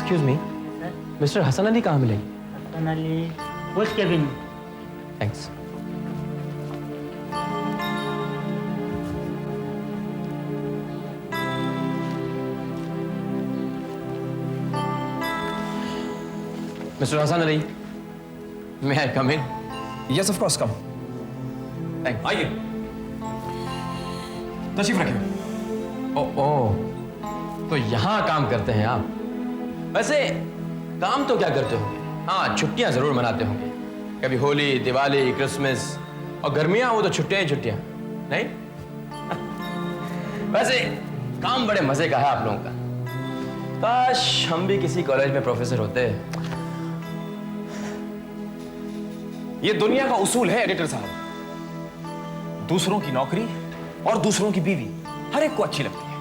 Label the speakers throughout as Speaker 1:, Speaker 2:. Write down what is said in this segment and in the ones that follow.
Speaker 1: Excuse me, mister Hasan Ali कहाँ मिलेंगे?
Speaker 2: हसन अली उस केबिन में।
Speaker 1: Thanks. Mister Hasan Ali, may I come in?
Speaker 3: Yes, of course, come.
Speaker 1: Thanks.
Speaker 3: आइए, तशरीफ रखिए।
Speaker 1: ओह, तो यहाँ काम करते हैं आप? वैसे काम तो क्या करते होंगे? हाँ, छुट्टियाँ जरूर मनाते होंगे, कभी होली, दिवाली, क्रिसमस, और गर्मियाँ वो तो छुट्टियाँ ही छुट्टियाँ, नहीं? वैसे काम बड़े मजे का है आप लोगों का। काश हम भी किसी कॉलेज में प्रोफेसर होते।
Speaker 3: ये दुनिया का उसूल है एडिटर साहब, दूसरों की नौकरी और दूसरों की बीवी हर एक को अच्छी लगती है।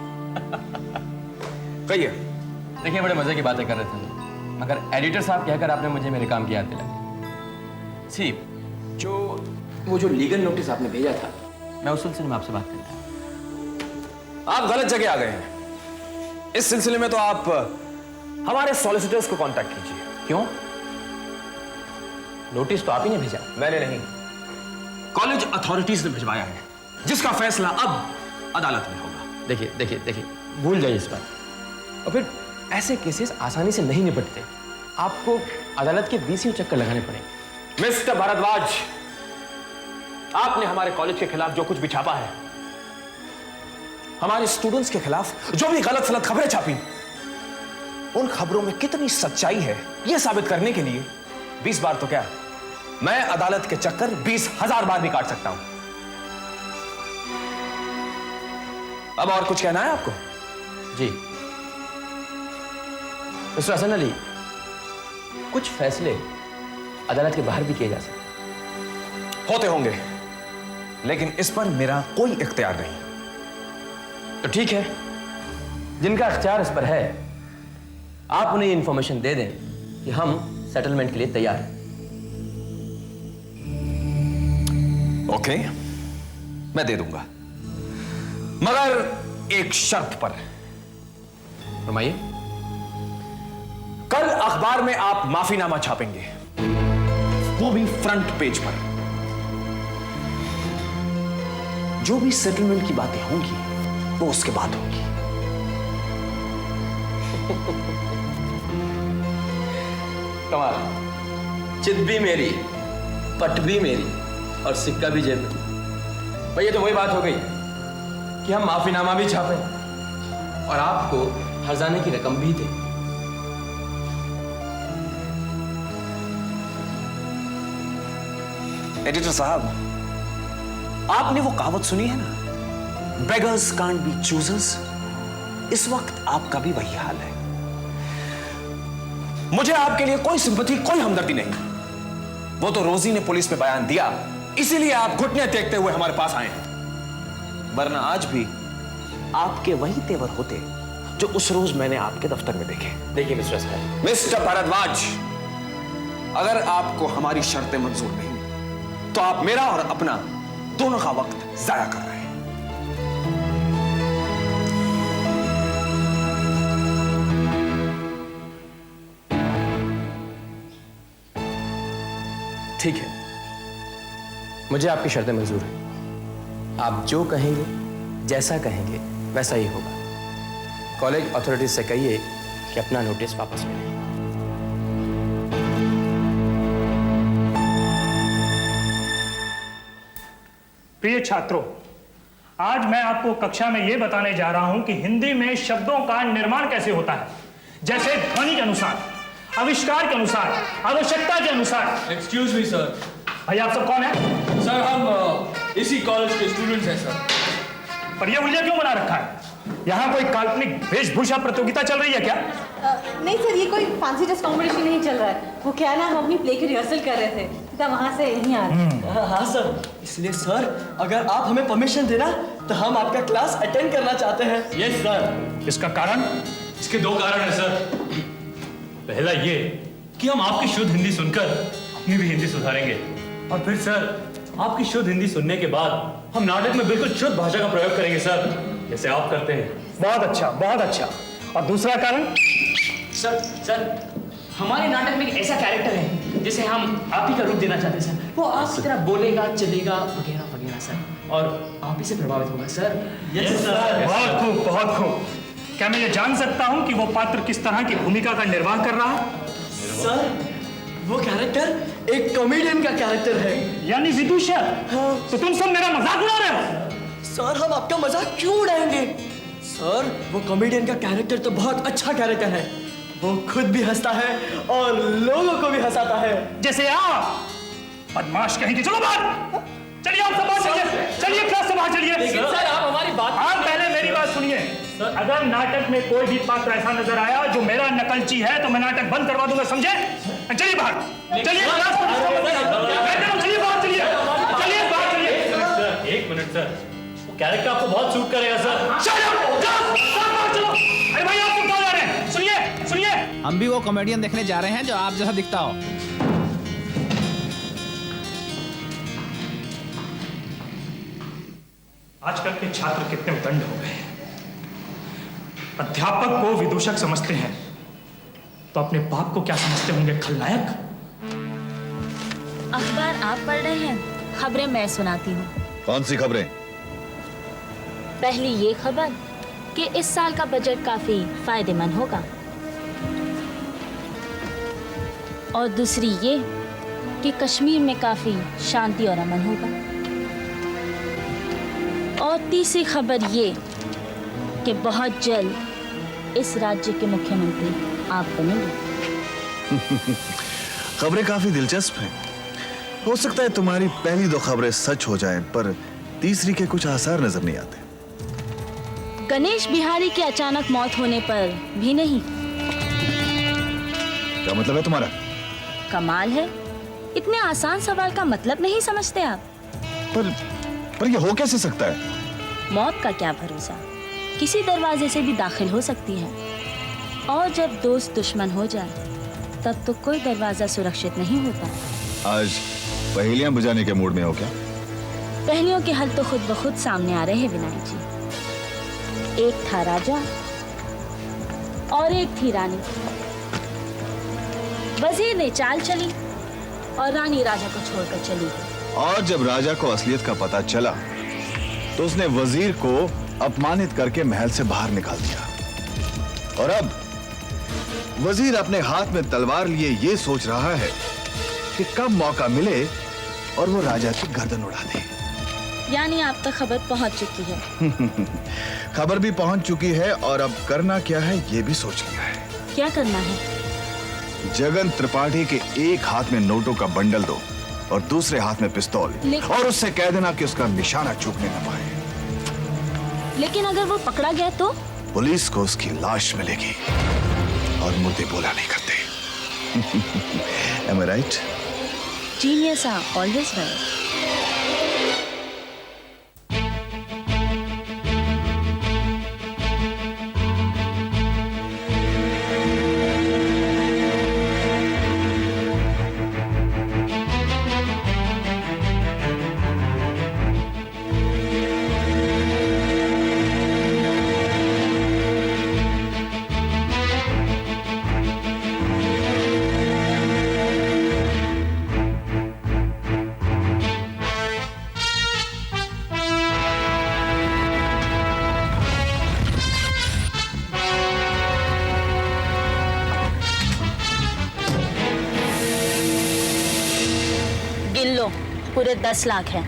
Speaker 3: कहिए।
Speaker 1: देखिए, बड़े मजे की बातें कर रहे थे, मगर एडिटर साहब कहकर आपने मुझे मेरे काम की याद दिलाई। सी, वो जो लीगल नोटिस आपने भेजा था, मैं उस सिलसिले में आपसे बात करता था।
Speaker 3: आप गलत जगह आ गए हैं। इस सिलसिले में तो आप हमारे सॉलिसिटर्स को कांटेक्ट कीजिए।
Speaker 1: क्यों? नोटिस तो आप ही ने भेजा।
Speaker 3: मैंने नहीं, कॉलेज अथॉरिटीज ने भिजवाया है, जिसका फैसला अब अदालत में होगा।
Speaker 1: देखिए, भूल जाइए इस बात। और फिर ऐसे केसेस आसानी से नहीं निपटते, आपको अदालत के 20 चक्कर लगाने पड़ेंगे।
Speaker 3: मिस्टर भारद्वाज, आपने हमारे कॉलेज के खिलाफ जो कुछ भी छापा है, हमारे स्टूडेंट्स के खिलाफ जो भी गलत सलत खबरें छापी, उन खबरों में कितनी सच्चाई है यह साबित करने के लिए 20 बार तो क्या, मैं अदालत के चक्कर 20,000 बार भी काट सकता हूं। अब और कुछ कहना है आपको?
Speaker 1: जी मिस्टर हसन अली, कुछ फैसले अदालत के बाहर भी किए जा सकते
Speaker 3: होते होंगे, लेकिन इस पर मेरा कोई इख्तियार नहीं।
Speaker 1: तो ठीक है, जिनका इख्तियार इस पर है, आप उन्हें इंफॉर्मेशन दे दें कि हम सेटलमेंट के लिए तैयार हैं।
Speaker 3: ओके, मैं दे दूंगा, मगर एक शर्त पर।
Speaker 1: फरमाइए।
Speaker 3: कल अखबार में आप माफीनामा छापेंगे, वो भी फ्रंट पेज पर। जो भी सेटलमेंट की बातें होंगी वो उसके बाद होंगी।
Speaker 1: कमाल, चित भी मेरी, पट भी मेरी, और सिक्का भी जेब में। भाई, ये तो वही बात हो गई कि हम माफीनामा भी छापें और आपको हर्जाने की रकम भी दें।
Speaker 3: एडिटर साहब, आपने वो कहावत सुनी है ना, बेगर्स कांट बी चूजर्स? इस वक्त आपका भी वही हाल है। मुझे आपके लिए कोई सिंपैथी, कोई हमदर्दी नहीं। वो तो रोजी ने पुलिस में बयान दिया, इसीलिए आप घुटने टेकते हुए हमारे पास आए हैं, वरना आज भी आपके वही तेवर होते जो उस रोज मैंने आपके दफ्तर में देखे।
Speaker 1: देखिए मिस्टर
Speaker 3: भारद्वाज, अगर आपको हमारी शर्तें मंजूर नहीं तो आप मेरा और अपना दोनों का वक्त जाया कर रहे हैं।
Speaker 1: ठीक है, मुझे आपकी शर्तें मंजूर हैं। आप जो कहेंगे, जैसा कहेंगे, वैसा ही होगा। कॉलेज अथॉरिटीज से कहिए कि अपना नोटिस वापस ले लें।
Speaker 4: प्रिय छात्रों, आज मैं आपको कक्षा में यह बताने जा रहा हूं कि हिंदी में शब्दों का निर्माण कैसे होता है, जैसे ध्वनि के अनुसार, आविष्कार के अनुसार, आवश्यकता के अनुसार।
Speaker 5: Excuse me sir.
Speaker 4: भाई, आप सब कौन है?
Speaker 5: सर, हम इसी कॉलेज के स्टूडेंट्स हैं सर।
Speaker 4: पर यह हुलिया क्यों बना रखा है? यहाँ कोई काल्पनिक वेशभूषा प्रतियोगिता चल रही है क्या?
Speaker 6: नहीं सर, ये कोई फैंसी ड्रेस कॉम्पिटिशन नहीं चल रहा है। वो क्या है ना, हम अपनी प्ले की रिहर्सल कर रहे थे, तो वहाँ से यहीं आ रहे हैं।
Speaker 7: हाँ सर, इसलिए सर अगर आप हमें परमिशन देना तो हम आपका क्लास अटेंड करना चाहते हैं।
Speaker 4: Yes sir. इसका कारण?
Speaker 5: इसके दो कारण हैं सर। पहला ये कि हम आपकी शुद्ध हिंदी सुनकर अपनी भी हिंदी सुधारेंगे, और फिर सर आपकी शुद्ध हिंदी सुनने के बाद हम नाटक में बिल्कुल शुद्ध भाषा का प्रयोग करेंगे सर, जैसे आप करते हैं।
Speaker 4: बहुत अच्छा, बहुत अच्छा। और दूसरा कारण?
Speaker 8: सर हमारे नाटक में एक ऐसा कैरेक्टर है जिसे हम आप ही का रूप देना चाहते हैं सर। वो आपकी तरह बोलेगा, चलेगा, वगैरह वगैरह सर, और आप ही से प्रभावित होगा सर।
Speaker 4: Yes sir. बहुत खूब, बहुत खूब। क्या मैं ये जान सकता हूँ कि वो पात्र किस तरह की भूमिका का निर्वाह कर रहा है?
Speaker 7: सर वो कैरेक्टर एक कॉमेडियन का कैरेक्टर है।
Speaker 4: यानी विदूषक।
Speaker 7: हाँ।
Speaker 4: तो तुम सब मेरा मजाक उड़ा रहे हो?
Speaker 7: सर हम आपका मजाक क्यों उड़ाएंगे? सर वो कॉमेडियन का कैरेक्टर तो बहुत अच्छा कैरेक्टर है। वो खुद भी हंसता है और लोगों को भी हंसाता है।
Speaker 4: जैसे आप बदमाश कहेंगे। चलो बाहर, चलिए आप सब बाहर चलिए, चलिए क्लास से बाहर चलिए।
Speaker 8: लेकिन सर आप हमारी बात
Speaker 4: आप पहले मेरी बात सुनिए। अगर नाटक में कोई भी पात्र ऐसा नजर आया जो मेरा नकलची है तो मैं नाटक बंद करवा दूंगा, समझे? चलिए बाहर, चलिए क्लास को डिस्टर्ब मत कीजिए। चलिए बाहर, चलिए चलिए बाहर चलिए।
Speaker 5: एक मिनट सर, वो कैरेक्टर आपको बहुत सूट करेगा सर।
Speaker 4: चलो। अरे भाई आप कहाँ जा रहे हैं? सुनिए सुनिए,
Speaker 9: हम भी वो कॉमेडियन देखने जा रहे हैं जो आप जैसा दिखता हो।
Speaker 4: आजकल के छात्र कितने उदंड हो गए हैं। अध्यापक को विदूषक समझते हैं तो अपने बाप को क्या समझते होंगे? खलनायक।
Speaker 10: अखबार आप पढ़ रहे हैं, खबरें मैं सुनाती हूँ।
Speaker 11: कौन सी खबरें?
Speaker 10: पहली ये खबर कि इस साल का बजट काफी फायदेमंद होगा, और दूसरी ये कि कश्मीर में काफी शांति और अमन होगा, और तीसरी खबर ये कि बहुत जल्द इस राज्य के मुख्यमंत्री आप बनेंगे।
Speaker 11: खबरें काफी दिलचस्प हैं। हो सकता है तुम्हारी पहली दो खबरें सच हो जाएं, पर तीसरी के कुछ आसार नजर नहीं आते।
Speaker 10: गणेश बिहारी की अचानक मौत होने पर भी नहीं।
Speaker 11: क्या मतलब है तुम्हारा?
Speaker 10: कमाल है, इतने आसान सवाल का मतलब नहीं समझते आप।
Speaker 11: पर ये हो कैसे सकता है?
Speaker 10: मौत का क्या भरोसा, किसी दरवाजे से भी दाखिल हो सकती है, और जब दोस्त दुश्मन हो जाए तब तो कोई दरवाजा सुरक्षित नहीं होता।
Speaker 11: आज पहेलियां बुझाने के मूड में हो क्या?
Speaker 10: पहेलियों के हल तो खुद ब खुद सामने आ रहे हैं विनायक जी। एक था राजा और एक थी रानी। वजीर ने चाल चली और रानी राजा को छोड़कर चली गई।
Speaker 11: और जब राजा को असलियत का पता चला तो उसने वजीर को अपमानित करके महल से बाहर निकाल दिया। और अब वजीर अपने हाथ में तलवार लिए ये सोच रहा है कि कब मौका मिले और वो राजा की गर्दन उड़ा दे।
Speaker 10: यानी आप तक खबर पहुंच चुकी है।
Speaker 11: खबर भी पहुंच चुकी है, और अब करना क्या है ये भी सोच लिया है।
Speaker 10: क्या करना है?
Speaker 11: जगन त्रिपाठी के एक हाथ में नोटों का बंडल दो और दूसरे हाथ में पिस्तौल, और उससे कह देना कि उसका निशाना चूकने न पाए।
Speaker 10: लेकिन अगर वो पकड़ा गया तो?
Speaker 11: पुलिस को उसकी लाश मिलेगी और मुद्दे बोला नहीं करते। Am I right?
Speaker 10: Genius are always right. गिन लो, पूरे 10 लाख हैं।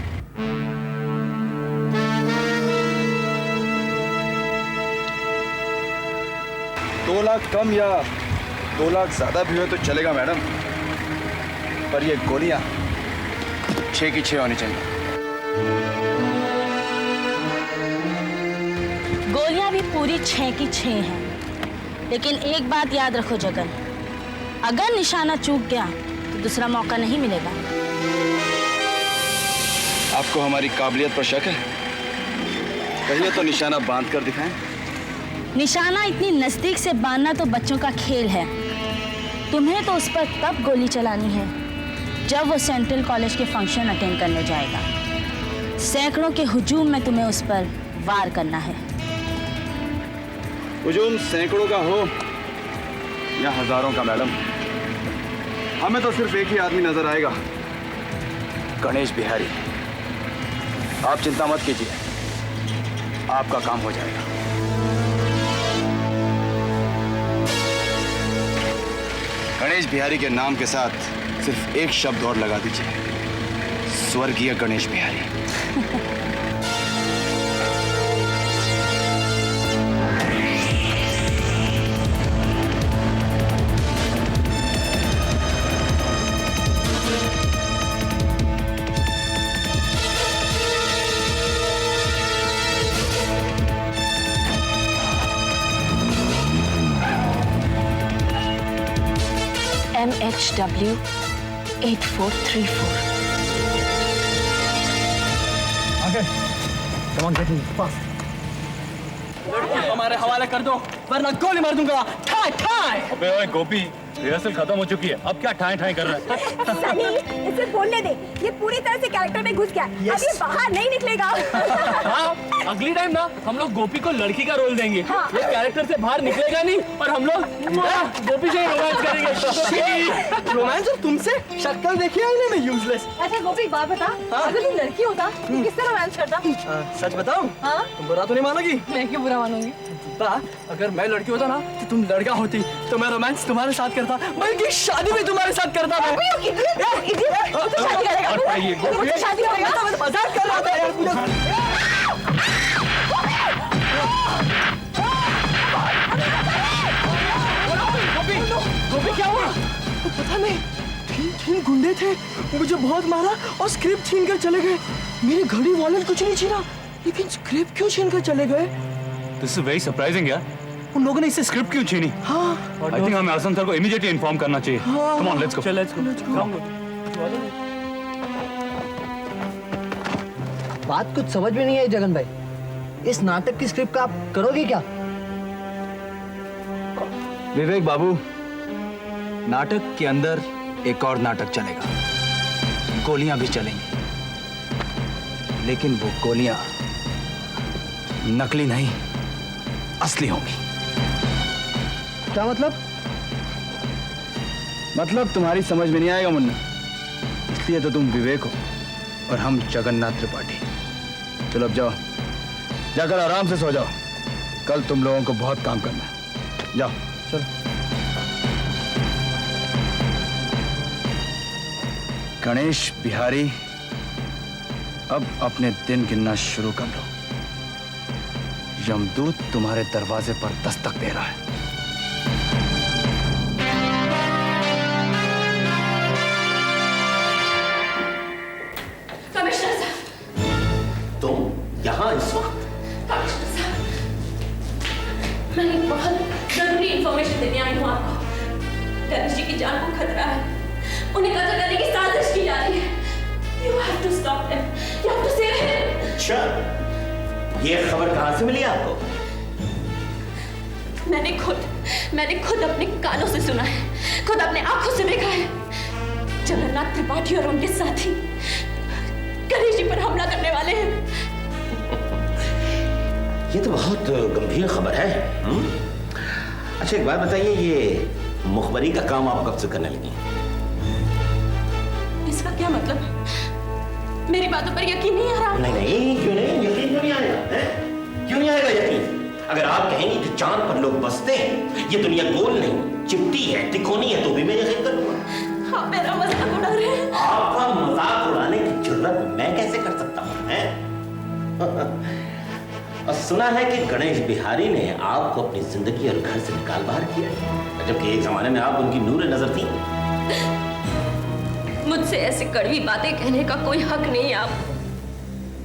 Speaker 12: दो लाख कम या 2 लाख ज्यादा भी हो तो चलेगा मैडम, पर ये गोलियां 6 की 6 होनी चाहिए।
Speaker 10: गोलियां भी पूरी 6 की 6 हैं, लेकिन एक बात याद रखो जगन, अगर निशाना चूक गया तो दूसरा मौका नहीं मिलेगा।
Speaker 12: आपको हमारी काबिलियत पर शक है? कहिए तो निशाना बांध कर दिखाएं।
Speaker 10: निशाना इतनी नजदीक से बांधना तो बच्चों का खेल है। तुम्हें तो उस पर तब गोली चलानी है जब वो सेंट्रल कॉलेज के फंक्शन अटेंड करने जाएगा। सैकड़ों के हुजूम में तुम्हें उस पर वार करना है।
Speaker 12: हुजूम सैकड़ों का हो या हजारों का मैडम, हमें तो सिर्फ एक ही आदमी नजर आएगा, गणेश बिहारी। आप चिंता मत कीजिए, आपका काम हो जाएगा। गणेश बिहारी के नाम के साथ सिर्फ एक शब्द और लगा दीजिए, स्वर्गीय गणेश बिहारी।
Speaker 10: MHW 8434।
Speaker 7: लड़की को हमारे हवाले कर दो वरना गोली मार दूंगा। ठाई ठाई।
Speaker 5: अबे ओए गोपी, रिहर्सल खत्म हो चुकी है, अब क्या ठाई ठाई कर रहा है?
Speaker 13: सनी, इसे बोलने दे, ये पूरी तरह से कैरेक्टर में घुस गया, अब ये बाहर नहीं निकलेगा।
Speaker 8: हाँ, अगली टाइम ना हम लोग गोपी को लड़की का रोल देंगे। हाँ। ये कैरेक्टर से बाहर निकलेगा नहीं और हम लोग गोपी से रोमांस करेंगे।
Speaker 7: रोमांस और तुमसे शक्ल देखी है मैं यूजलेस।
Speaker 6: अच्छा गोपी, बात बता, अगर तू लड़की होता तो किससे रोमांस करता?
Speaker 7: सच बताऊं? हाँ? तुम बुरा तो नहीं मानोगी?
Speaker 6: मैं क्यों बुरा मानूंगी?
Speaker 7: अगर मैं लड़की होता ना तो तुम लड़का होती, तो मैं रोमांस तुम्हारे साथ करता, बल्कि शादी भी तुम्हारे साथ करता।
Speaker 6: शादी करेगा?
Speaker 7: मजाक कर रहा था यार। गोपी क्या हुआ? पता नहीं, तीन गुंडे थे, मुझे बहुत मारा और स्क्रिप्ट छीन कर चले गए। मेरी घड़ी वॉलेट कुछ नहीं छीना, लेकिन स्क्रिप्ट क्यों छीन कर चले गए?
Speaker 5: दिस इज वेरी सरप्राइजिंग यार। उन लोगों ने इससे स्क्रिप्ट क्यों छीनी?
Speaker 7: हाँ।
Speaker 5: आई थिंक हमें आसन सर को इमीडिएटली इन्फॉर्म करना चाहिए। Come on, let's go.
Speaker 7: चल, लेट्स गो।
Speaker 14: बात कुछ समझ में नहीं आई जगन भाई, इस नाटक की स्क्रिप्ट का आप करोगे क्या?
Speaker 12: विवेक बाबू, नाटक के अंदर एक और नाटक चलेगा, गोलियां भी चलेंगी, लेकिन वो गोलियां नकली नहीं, असली होंगी।
Speaker 14: क्या मतलब?
Speaker 12: मतलब तुम्हारी समझ में नहीं आएगा मुन्ना, इसलिए तो तुम विवेक हो और हम जगन्नाथ त्रिपाठी। चलो अब जाओ, जाकर आराम से सो जाओ, कल तुम लोगों को बहुत काम करना है। जाओ चलो। गणेश बिहारी, अब अपने दिन गिनना शुरू कर लो, यमदूत तुम्हारे दरवाजे पर दस्तक दे रहा है।
Speaker 15: कमिश्नर साहब,
Speaker 16: तुम यहाँ इस वक्त?
Speaker 15: कमिश्नर साहब, मैं एक बहुत जरूरी इंफॉर्मेशन देने आई हूँ आपको। गणेश जी की जान को खतरा है, उन्हें कत्ल करने की साजिश की जा रही है। You have to stop him. You have to save him.
Speaker 16: अच्छा, ये खबर कहाँ से मिली आपको?
Speaker 15: मैंने खुद अपने कानों से सुना है, खुद अपने आंखों से देखा है। जगन्नाथ त्रिपाठी और उनके साथी गणेश जी पर हमला करने वाले हैं।
Speaker 16: ये तो बहुत गंभीर खबर है। अच्छा एक बात बताइए, ये मुखबरी का काम आप कब से करने लगी?
Speaker 15: इसका क्या मतलब है? मेरी बातों पर यकीन नहीं आ रहा?
Speaker 16: नहीं, क्यों नहीं? यकीन क्यों नहीं आएगा? क्यों नहीं आएगा यकीन? अगर आप कहेंगे कि चांद पर लोग बसते हैं, ये दुनिया गोल नहीं, चिमटी है, तिकोनी है, तो भी मैं यकीन करूंगा।
Speaker 15: आप मेरा मजाक उड़ा रहे हैं।
Speaker 16: आपका मजाक उड़ाने की जुर्रत मैं कैसे कर सकता हूँ, हैं? और सुना है कि गणेश बिहारी ने आपको अपनी जिंदगी और घर से निकाल बाहर किया, जबकि एक जमाने में आप उनकी नूर नजर थी।
Speaker 15: मुझसे ऐसी कड़वी बातें कहने का कोई हक नहीं है आपको।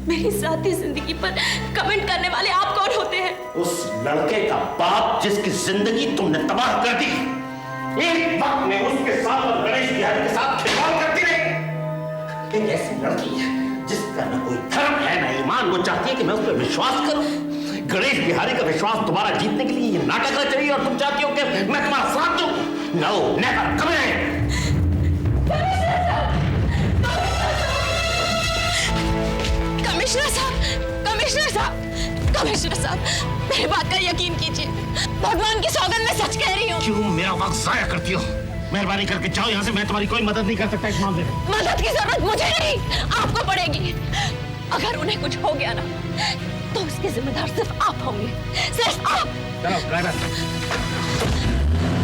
Speaker 15: मेरी साथी जिंदगी पर कमेंट करने वाले आप कौन होते हैं?
Speaker 16: उस लड़के का बाप जिसकी जिंदगी तुमने तबाह कर दी, एक वक्त में उसके साथ और गणेश बिहारी के साथ खिलवाड़ करती रही। एक ऐसी लड़की है जिसका न कोई धर्म है न ईमान, वो चाहती है कि मैं उस पर विश्वास करूं। गणेश बिहारी का विश्वास दोबारा जीतने के लिए ये नाटक रच रही है और तुम चाहती हो कि मैं तुम्हारा साथ दूं? नो, नेवर, कभी नहीं।
Speaker 15: कमिश्नर साहब, कमिश्नर साहब, कमिश्नर साहब, मेरी बात का यकीन कीजिए, भगवान की सौगंध मैं सच कह रही हूँ।
Speaker 16: क्यों मेरा वक्त जाया करती हो? मेहरबानी करके जाओ यहाँ से, मैं तुम्हारी कोई मदद नहीं कर सकता इस मामले में।
Speaker 15: मदद की जरूरत मुझे नहीं, आपको पड़ेगी। अगर उन्हें कुछ हो गया ना, तो उसके जिम्मेदार सिर्फ आप होंगे, सिर्फ आप।
Speaker 16: चलो ड्राइवर।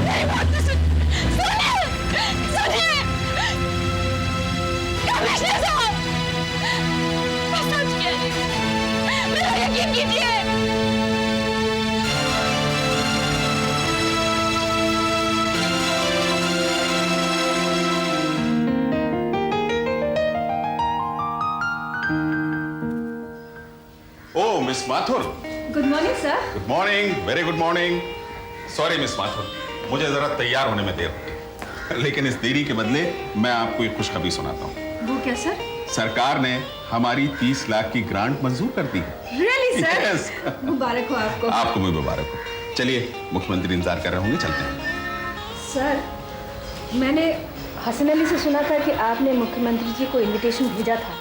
Speaker 15: मेरी बात तो सुनिए, सुनिए कमिश्नर साहब, मैं सच कह रही हूँ, मेरा यकीन कीजिए।
Speaker 17: Oh miss Mathur,
Speaker 6: good morning sir.
Speaker 17: Good morning, very good morning. Sorry miss Mathur, मुझे जरा तैयार होने में देर हो गई, लेकिन इस देरी के बदले मैं आपको एक खुशखबरी सुनाता हूँ।
Speaker 6: वो क्या सर?
Speaker 17: सरकार ने हमारी 30 लाख की ग्रांट मंजूर कर दी है।
Speaker 6: Really sir?
Speaker 17: Yes.
Speaker 6: मुबारक हो आपको।
Speaker 17: आपको भी मुबारक हो। चलिए, मुख्यमंत्री इंतजार कर रहे होंगे, चलते हैं।
Speaker 13: सर, मैंने हसन अली से सुना था कि आपने मुख्यमंत्री जी को इनविटेशन भेजा था,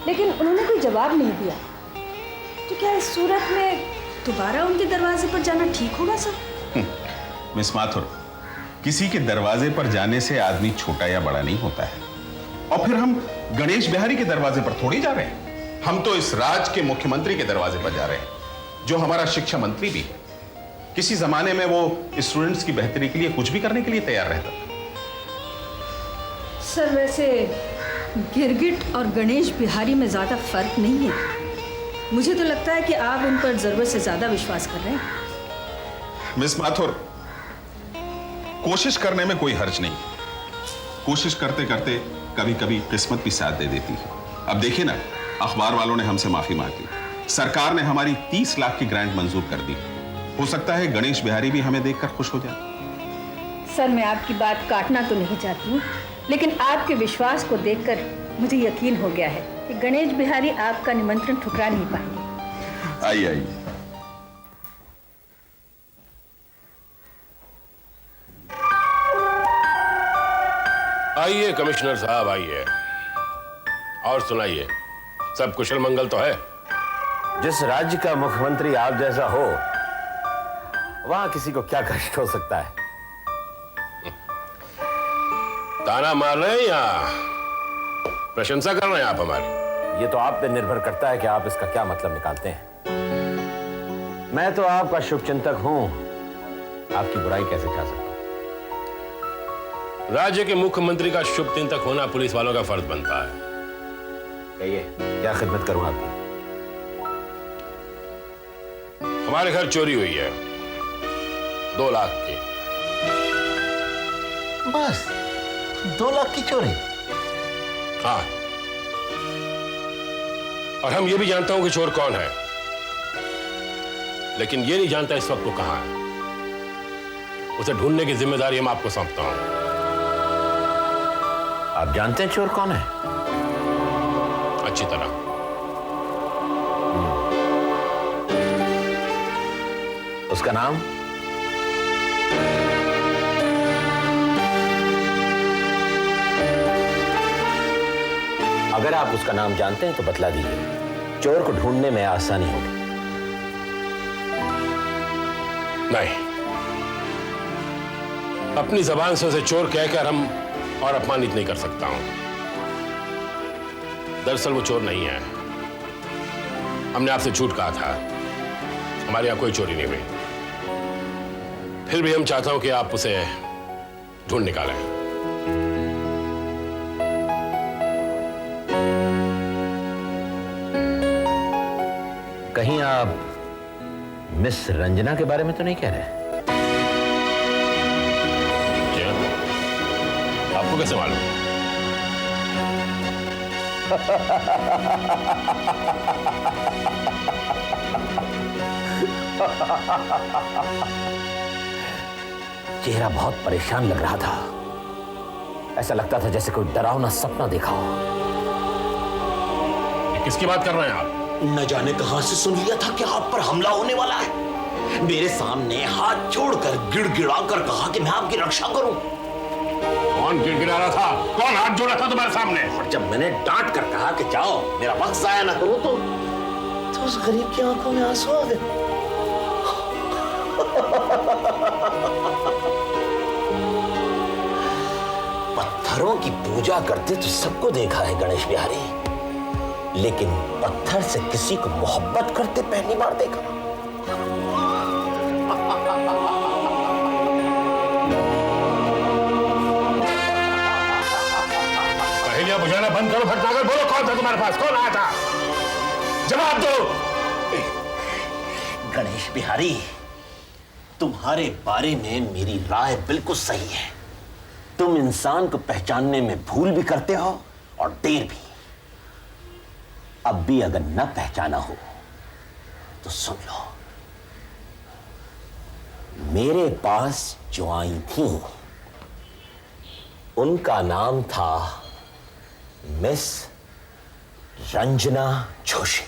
Speaker 13: लेकिन उन्होंने कोई जवाब नहीं दिया। तो क्या इस सूरत में दोबारा उनके दरवाजे पर जाना ठीक होगा सर?
Speaker 17: मिस माथुर, किसी के दरवाजे पर जाने से आदमी छोटा या बड़ा नहीं होता है। और फिर हम गणेश बिहारी के दरवाजे पर थोड़ी जा रहे हैं, हम तो इस राज्य के मुख्यमंत्री के दरवाजे पर जा रहे हैं, जो हमारा शिक्षा मंत्री भी है। किसी जमाने में वो स्टूडेंट्स की बेहतरी के लिए कुछ भी करने के लिए तैयार रहता था।
Speaker 13: सर, वैसे गिरगिट और गणेश बिहारी में ज्यादा फर्क नहीं है। मुझे तो लगता है कि आप उन पर जरूरत से ज्यादा विश्वास कर रहे हैं।
Speaker 17: मिस माथुर, कोशिश करने में कोई हर्ज नहीं। कोशिश करते करते कभी कभी किस्मत भी साथ दे देती है। अब देखिए ना, अखबार वालों ने हमसे माफी मांगी, सरकार ने हमारी 30 लाख की ग्रांट मंजूर कर दी। हो सकता है गणेश बिहारी भी हमें देखकर खुश हो जाए।
Speaker 13: सर, मैं आपकी बात काटना तो नहीं चाहती हूँ, लेकिन आपके विश्वास को देखकर मुझे यकीन हो गया है कि गणेश बिहारी आपका निमंत्रण ठुकरा नहीं पाएंगे।
Speaker 17: आइए आइए।
Speaker 18: आइए कमिश्नर साहब, आइए और सुनाइए, सब कुशल मंगल तो है?
Speaker 16: जिस राज्य का मुख्यमंत्री आप जैसा हो, वहां किसी को क्या कष्ट हो सकता है?
Speaker 18: ताना मार रहे हैं या प्रशंसा कर रहे हैं आप हमारी?
Speaker 16: ये तो आप पे निर्भर करता है कि आप इसका क्या मतलब निकालते हैं। मैं तो आपका शुभचिंतक हूं, आपकी बुराई कैसे चाह सकता हूं?
Speaker 18: राज्य के मुख्यमंत्री का शुभ चिंतक होना पुलिस वालों का फर्ज बनता है।
Speaker 16: कहिए, क्या खिदमत करूं आपकी?
Speaker 18: हमारे घर चोरी हुई है 2 लाख की।
Speaker 16: बस 2 लाख की चोरी?
Speaker 18: हाँ, और हम ये भी जानता हूं कि चोर कौन है, लेकिन ये नहीं जानता इस वक्त वो कहां है। उसे ढूंढने की जिम्मेदारी हम आपको सौंपता हूं।
Speaker 16: आप जानते हैं चोर कौन है?
Speaker 18: अच्छी तरह।
Speaker 16: उसका नाम? अगर आप उसका नाम जानते हैं तो बतला दीजिए, चोर को ढूंढने में आसानी होगी।
Speaker 18: नहीं, अपनी जबान से उसे चोर कहकर हम और अपमानित नहीं कर सकता हूं। दरअसल वो चोर नहीं है, हमने आपसे झूठ कहा था, हमारे यहां कोई चोरी नहीं हुई। फिर भी हम चाहता हूं कि आप उसे ढूंढ निकालें।
Speaker 16: कहीं आप मिस रंजना के बारे में तो नहीं कह रहे?
Speaker 18: आपको कैसे मालूम?
Speaker 16: चेहरा बहुत परेशान लग रहा था, ऐसा लगता था जैसे कोई डरावना सपना देखा हो।
Speaker 18: किसकी बात कर रहे हैं आप?
Speaker 16: न जाने कहां से सुन लिया था कि आप पर हमला होने वाला है। मेरे सामने हाथ जोड़कर गिड़गिड़ाकर कहा कि मैं आपकी रक्षा करूं।
Speaker 18: कौन गिड़गिड़ा रहा था? कौन हाथ जोड़ा था तुम्हारे सामने?
Speaker 16: और जब मैंने डांट कर कहा कि जाओ, मेरा वक्त जाया ना करो, तो उस गरीब की आंखों में आंसू आ गए। पत्थरों की पूजा करते तो सबको देखा है गणेश बिहारी, लेकिन पत्थर से किसी को मोहब्बत करते पहली बार देखा।
Speaker 18: पहेलियां बुझाना बंद करो, फटकाकर बोलो कौन था तुम्हारे पास, कौन आया था? जवाब दो।
Speaker 16: गणेश बिहारी, तुम्हारे बारे में मेरी राय बिल्कुल सही है। तुम इंसान को पहचानने में भूल भी करते हो और देर भी। अब भी अगर न पहचाना हो तो सुन लो, मेरे पास जो आई थी उनका नाम था मिस रंजना जोशी।